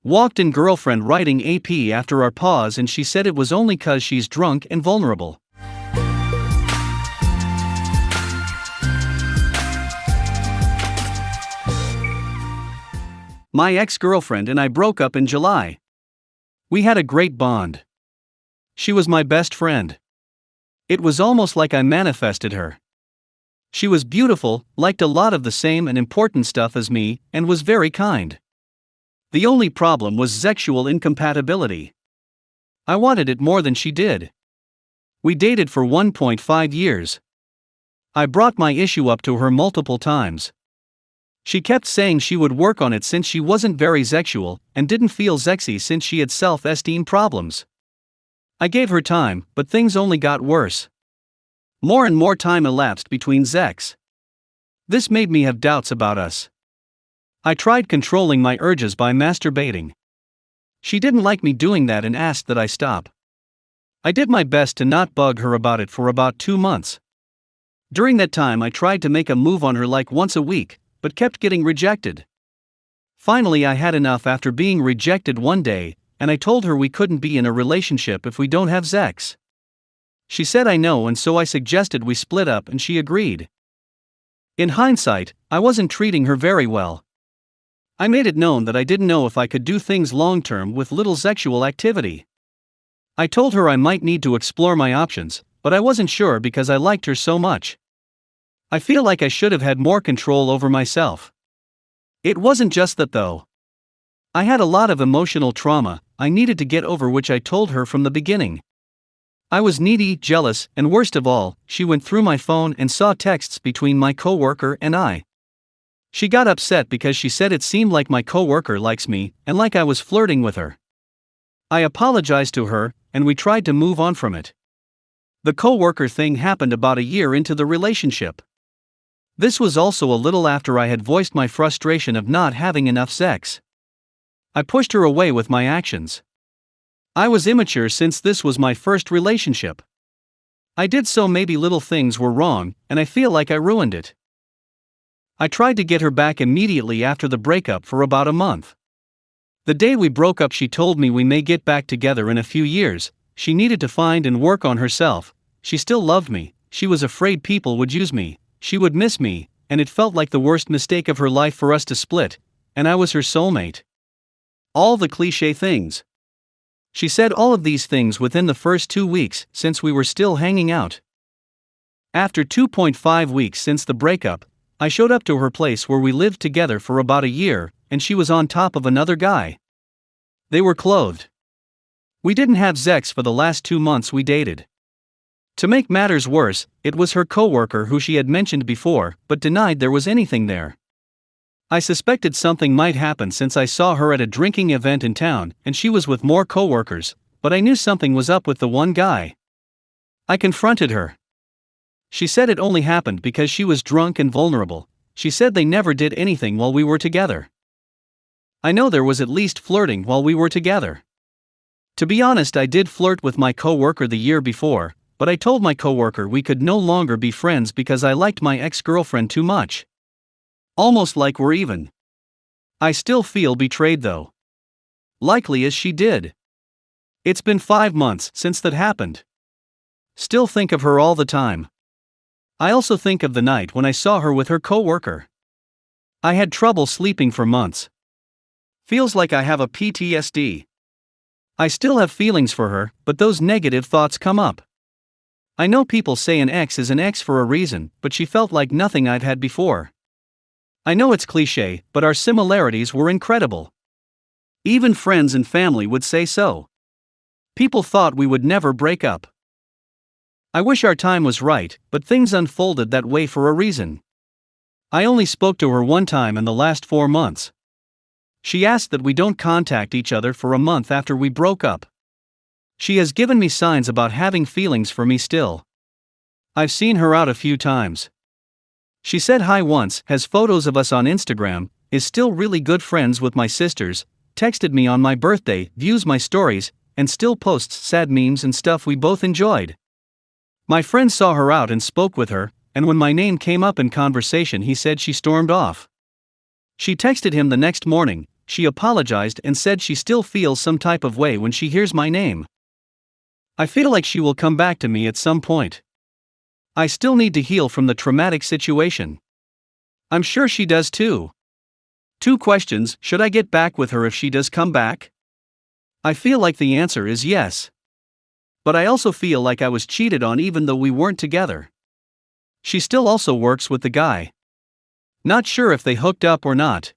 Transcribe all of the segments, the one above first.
Walked in girlfriend writing AP after our pause, and she said it was only 'cause she's drunk and vulnerable. My ex-girlfriend and I broke up in July. We had a great bond. She was my best friend. It was almost like I manifested her. She was beautiful, liked a lot of the same and important stuff as me, and was very kind. The only problem was sexual incompatibility. I wanted it more than she did. We dated for 1.5 years. I brought my issue up to her multiple times. She kept saying she would work on it since she wasn't very sexual and didn't feel sexy since she had self-esteem problems. I gave her time, but things only got worse. More and more time elapsed between sex. This made me have doubts about us. I tried controlling my urges by masturbating. She didn't like me doing that and asked that I stop. I did my best to not bug her about it for about 2 months. During that time I tried to make a move on her like once a week, but kept getting rejected. Finally I had enough after being rejected one day, and I told her we couldn't be in a relationship if we don't have sex. She said I know, and so I suggested we split up and she agreed. In hindsight, I wasn't treating her very well. I made it known that I didn't know if I could do things long-term with little sexual activity. I told her I might need to explore my options, but I wasn't sure because I liked her so much. I feel like I should have had more control over myself. It wasn't just that though. I had a lot of emotional trauma I needed to get over, which I told her from the beginning. I was needy, jealous, and worst of all, she went through my phone and saw texts between my coworker and I. She got upset because she said it seemed like my coworker likes me and like I was flirting with her. I apologized to her, and we tried to move on from it. The coworker thing happened about a year into the relationship. This was also a little after I had voiced my frustration of not having enough sex. I pushed her away with my actions. I was immature since this was my first relationship. I did so maybe little things were wrong, and I feel like I ruined it. I tried to get her back immediately after the breakup for about a month. The day we broke up she told me we may get back together in a few years, she needed to find and work on herself, she still loved me, she was afraid people would use me, she would miss me, and it felt like the worst mistake of her life for us to split, and I was her soulmate. All the cliché things. She said all of these things within the first 2 weeks since we were still hanging out. After 2.5 weeks since the breakup, I showed up to her place where we lived together for about a year, and she was on top of another guy. They were clothed. We didn't have sex for the last 2 months we dated. To make matters worse, it was her coworker who she had mentioned before, but denied there was anything there. I suspected something might happen since I saw her at a drinking event in town and she was with more coworkers, but I knew something was up with the one guy. I confronted her. She said it only happened because she was drunk and vulnerable. She said they never did anything while we were together. I know there was at least flirting while we were together. To be honest, I did flirt with my coworker the year before, but I told my coworker we could no longer be friends because I liked my ex-girlfriend too much. Almost like we're even. I still feel betrayed though. Likely as she did. It's been 5 months since that happened. Still think of her all the time. I also think of the night when I saw her with her coworker. I had trouble sleeping for months. Feels like I have a PTSD. I still have feelings for her, but those negative thoughts come up. I know people say an ex is an ex for a reason, but she felt like nothing I've had before. I know it's cliché, but our similarities were incredible. Even friends and family would say so. People thought we would never break up. I wish our time was right, but things unfolded that way for a reason. I only spoke to her one time in the last 4 months. She asked that we don't contact each other for a month after we broke up. She has given me signs about having feelings for me still. I've seen her out a few times. She said hi once, has photos of us on Instagram, is still really good friends with my sisters, texted me on my birthday, views my stories, and still posts sad memes and stuff we both enjoyed. My friend saw her out and spoke with her, and when my name came up in conversation he said she stormed off. She texted him the next morning, she apologized and said she still feels some type of way when she hears my name. I feel like she will come back to me at some point. I still need to heal from the traumatic situation. I'm sure she does too. 2 questions: should I get back with her if she does come back? I feel like the answer is yes. But I also feel like I was cheated on even though we weren't together. She still also works with the guy. Not sure if they hooked up or not.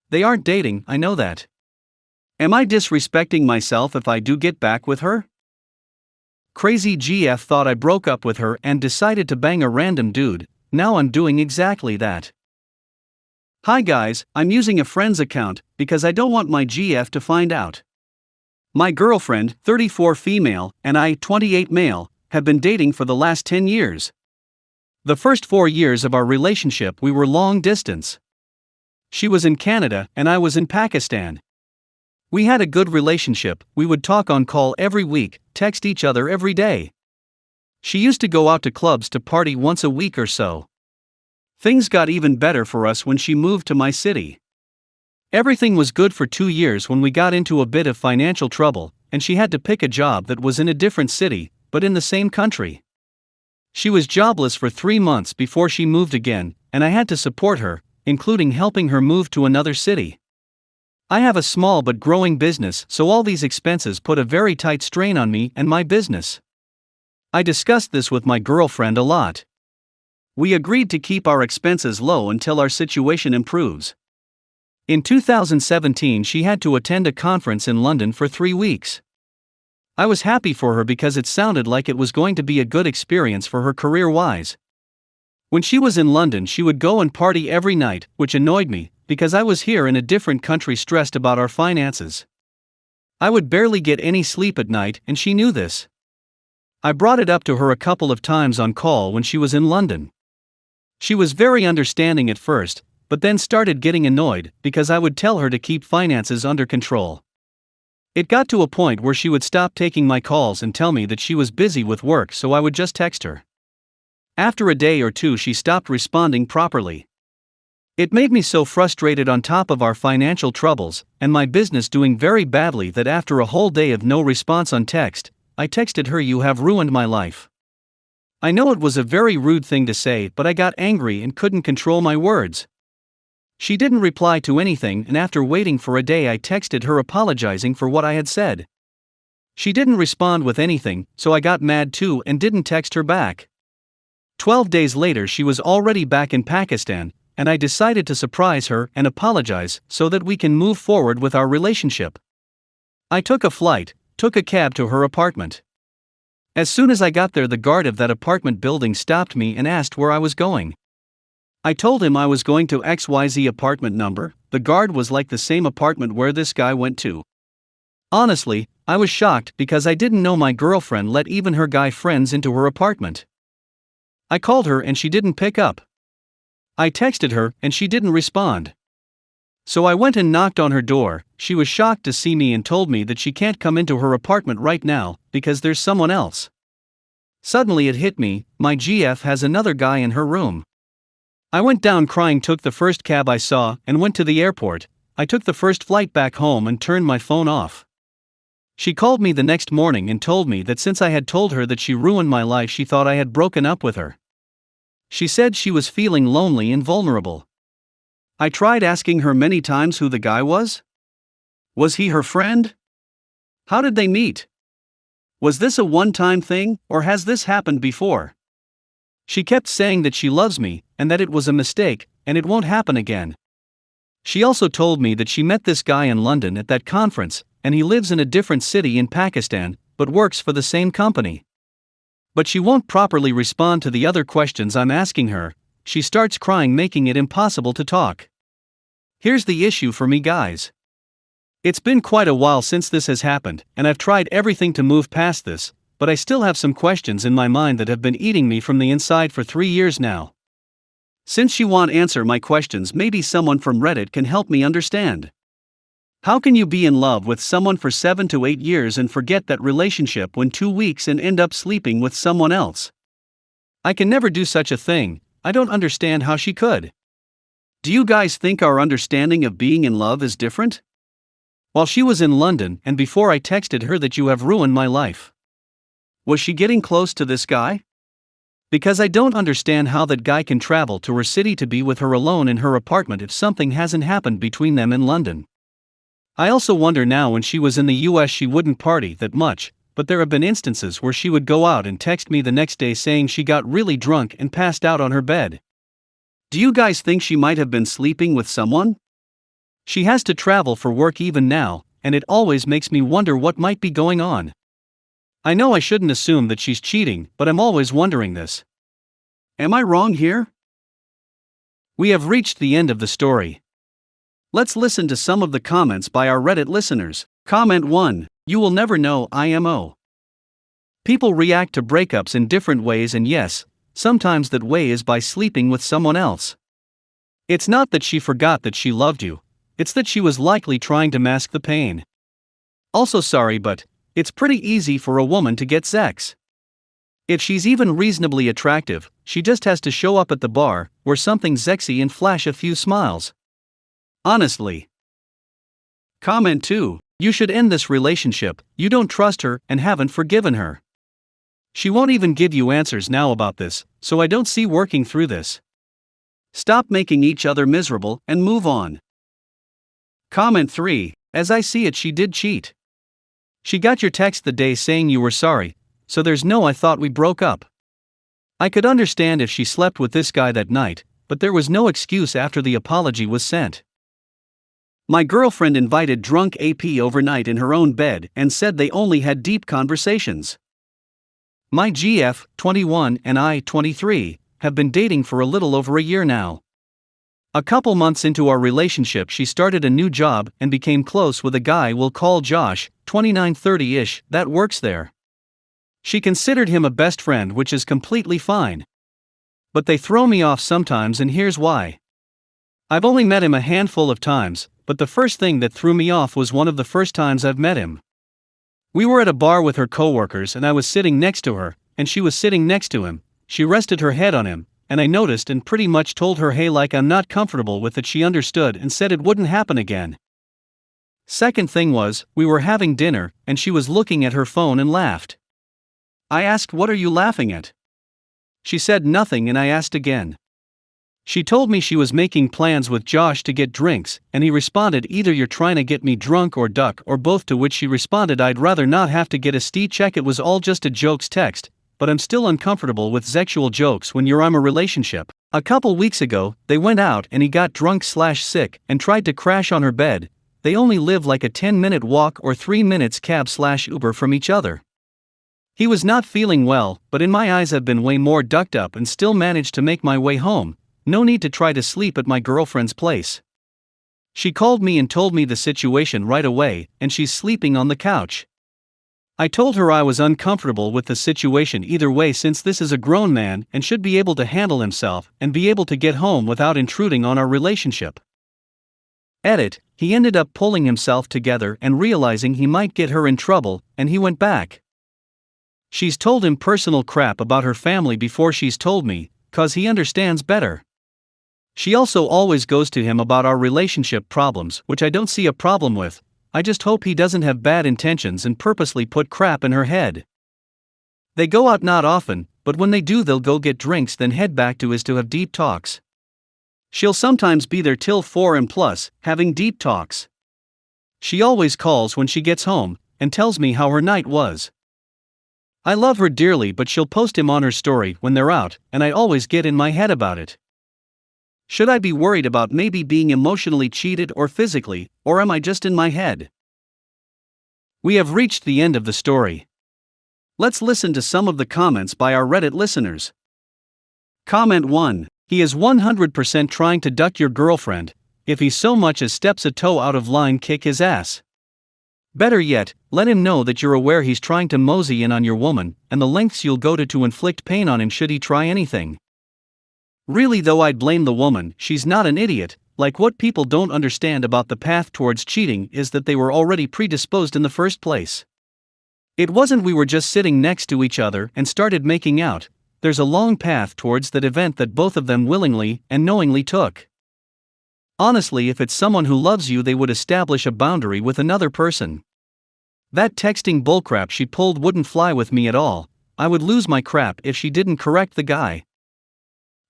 They aren't dating, I know that. Am I disrespecting myself if I do get back with her? Crazy GF thought I broke up with her and decided to bang a random dude. Now I'm doing exactly that. Hi guys, I'm using a friend's account because I don't want my GF to find out. My girlfriend, 34 female, and I, 28 male, have been dating for the last 10 years. The first 4 years of our relationship we were long distance. She was in Canada and I was in Pakistan. We had a good relationship, we would talk on call every week, text each other every day. She used to go out to clubs to party once a week or so. Things got even better for us when she moved to my city. Everything was good for 2 years when we got into a bit of financial trouble, and she had to pick a job that was in a different city, but in the same country. She was jobless for 3 months before she moved again, and I had to support her, including helping her move to another city. I have a small but growing business, so all these expenses put a very tight strain on me and my business. I discussed this with my girlfriend a lot. We agreed to keep our expenses low until our situation improves. In 2017, she had to attend a conference in London for 3 weeks. I was happy for her because it sounded like it was going to be a good experience for her career-wise. When she was in London, she would go and party every night, which annoyed me, because I was here in a different country stressed about our finances. I would barely get any sleep at night, and she knew this. I brought it up to her a couple of times on call when she was in London. She was very understanding at first, but then started getting annoyed because I would tell her to keep finances under control. It got to a point where she would stop taking my calls and tell me that she was busy with work, so I would just text her. After a day or two, she stopped responding properly. It made me so frustrated on top of our financial troubles and my business doing very badly that after a whole day of no response on text, I texted her, "You have ruined my life." I know it was a very rude thing to say, but I got angry and couldn't control my words. She didn't reply to anything, and after waiting for a day I texted her apologizing for what I had said. She didn't respond with anything, so I got mad too and didn't text her back. 12 days later she was already back in Pakistan, and I decided to surprise her and apologize so that we can move forward with our relationship. I took a flight, took a cab to her apartment. As soon as I got there, the guard of that apartment building stopped me and asked where I was going. I told him I was going to XYZ apartment number. The guard was like the same apartment where this guy went to. Honestly, I was shocked because I didn't know my girlfriend let even her guy friends into her apartment. I called her and she didn't pick up. I texted her and she didn't respond. So I went and knocked on her door. She was shocked to see me and told me that she can't come into her apartment right now because there's someone else. Suddenly it hit me, my GF has another guy in her room. I went down crying, took the first cab I saw, and went to the airport. I took the first flight back home and turned my phone off. She called me the next morning and told me that since I had told her that she ruined my life, she thought I had broken up with her. She said she was feeling lonely and vulnerable. I tried asking her many times who the guy was. Was he her friend? How did they meet? Was this a one-time thing, or has this happened before? She kept saying that she loves me, and that it was a mistake, and it won't happen again. She also told me that she met this guy in London at that conference, and he lives in a different city in Pakistan, but works for the same company. But she won't properly respond to the other questions I'm asking her. She starts crying, making it impossible to talk. Here's the issue for me, guys. It's been quite a while since this has happened, and I've tried everything to move past this, but I still have some questions in my mind that have been eating me from the inside for 3 years now. Since you want answer my questions, maybe someone from Reddit can help me understand. How can you be in love with someone for 7 to 8 years and forget that relationship when 2 weeks and end up sleeping with someone else? I can never do such a thing. I don't understand how she could. Do you guys think our understanding of being in love is different? While she was in London and before I texted her that you have ruined my life. Was she getting close to this guy? Because I don't understand how that guy can travel to her city to be with her alone in her apartment if something hasn't happened between them in London. I also wonder now when she was in the US she wouldn't party that much, but there have been instances where she would go out and text me the next day saying she got really drunk and passed out on her bed. Do you guys think she might have been sleeping with someone? She has to travel for work even now, and it always makes me wonder what might be going on. I know I shouldn't assume that she's cheating, but I'm always wondering this. Am I wrong here? We have reached the end of the story. Let's listen to some of the comments by our Reddit listeners. Comment 1. You will never know, IMO. People react to breakups in different ways, and yes, sometimes that way is by sleeping with someone else. It's not that she forgot that she loved you, it's that she was likely trying to mask the pain. Also sorry, but it's pretty easy for a woman to get sex. If she's even reasonably attractive, she just has to show up at the bar, wear something sexy and flash a few smiles. Honestly. Comment 2. You should end this relationship, you don't trust her and haven't forgiven her. She won't even give you answers now about this, so I don't see working through this. Stop making each other miserable and move on. Comment 3. As I see it, she did cheat. She got your text the day saying you were sorry, so there's no I thought we broke up. I could understand if she slept with this guy that night, but there was no excuse after the apology was sent. My girlfriend invited drunk AP overnight in her own bed and said they only had deep conversations. My GF, 21, and I, 23, have been dating for a little over a year now. A couple months into our relationship, she started a new job and became close with a guy we'll call Josh, 29-30-ish, that works there. She considered him a best friend, which is completely fine. But they throw me off sometimes, and here's why. I've only met him a handful of times, but the first thing that threw me off was one of the first times I've met him. We were at a bar with her coworkers and I was sitting next to her, and she was sitting next to him. She rested her head on him, and I noticed and pretty much told her, hey, like I'm not comfortable with it. She understood and said it wouldn't happen again. Second thing was, we were having dinner, and she was looking at her phone and laughed. I asked, what are you laughing at? She said nothing, and I asked again. She told me she was making plans with Josh to get drinks, and he responded, either you're trying to get me drunk or duck, or both, to which she responded, I'd rather not have to get a ST check. It was all just a jokes text, but I'm still uncomfortable with sexual jokes when you're in a relationship. A couple weeks ago, they went out and he got drunk/sick and tried to crash on her bed. They only live like a 10-minute walk or 3 minutes cab/Uber from each other. He was not feeling well, but in my eyes I've been way more ducked up and still managed to make my way home. No need to try to sleep at my girlfriend's place. She called me and told me the situation right away, and she's sleeping on the couch. I told her I was uncomfortable with the situation either way, since this is a grown man and should be able to handle himself and be able to get home without intruding on our relationship. Edit, he ended up pulling himself together and realizing he might get her in trouble, and he went back. She's told him personal crap about her family before she's told me, 'cause he understands better. She also always goes to him about our relationship problems, which I don't see a problem with. I just hope he doesn't have bad intentions and purposely put crap in her head. They go out not often, but when they do they'll go get drinks, then head back to his to have deep talks. She'll sometimes be there till 4 and plus, having deep talks. She always calls when she gets home, and tells me how her night was. I love her dearly, but she'll post him on her story when they're out, and I always get in my head about it. Should I be worried about maybe being emotionally cheated or physically, or am I just in my head? We have reached the end of the story. Let's listen to some of the comments by our Reddit listeners. Comment 1. He is 100% trying to duck your girlfriend. If he so much as steps a toe out of line, kick his ass. Better yet, let him know that you're aware he's trying to mosey in on your woman, and the lengths you'll go to inflict pain on him should he try anything. Really though, I'd blame the woman. She's not an idiot. Like, what people don't understand about the path towards cheating is that they were already predisposed in the first place. It wasn't we were just sitting next to each other and started making out. There's a long path towards that event that both of them willingly and knowingly took. Honestly, if it's someone who loves you, they would establish a boundary with another person. That texting bullcrap she pulled wouldn't fly with me at all. I would lose my crap if she didn't correct the guy.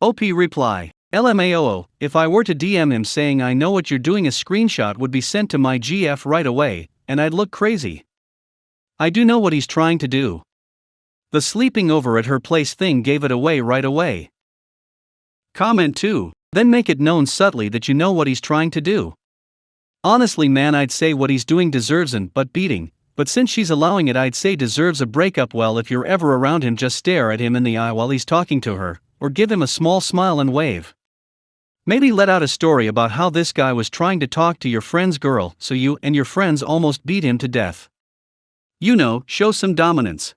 OP reply. LMAO, if I were to DM him saying I know what you're doing, a screenshot would be sent to my GF right away, and I'd look crazy. I do know what he's trying to do. The sleeping over at her place thing gave it away right away. Comment 2. Then make it known subtly that you know what he's trying to do. Honestly, man, I'd say what he's doing deserves an butt beating, but since she's allowing it, I'd say deserves a breakup. Well, if you're ever around him, just stare at him in the eye while he's talking to her, or give him a small smile and wave. Maybe let out a story about how this guy was trying to talk to your friend's girl, so you and your friends almost beat him to death. You know, show some dominance.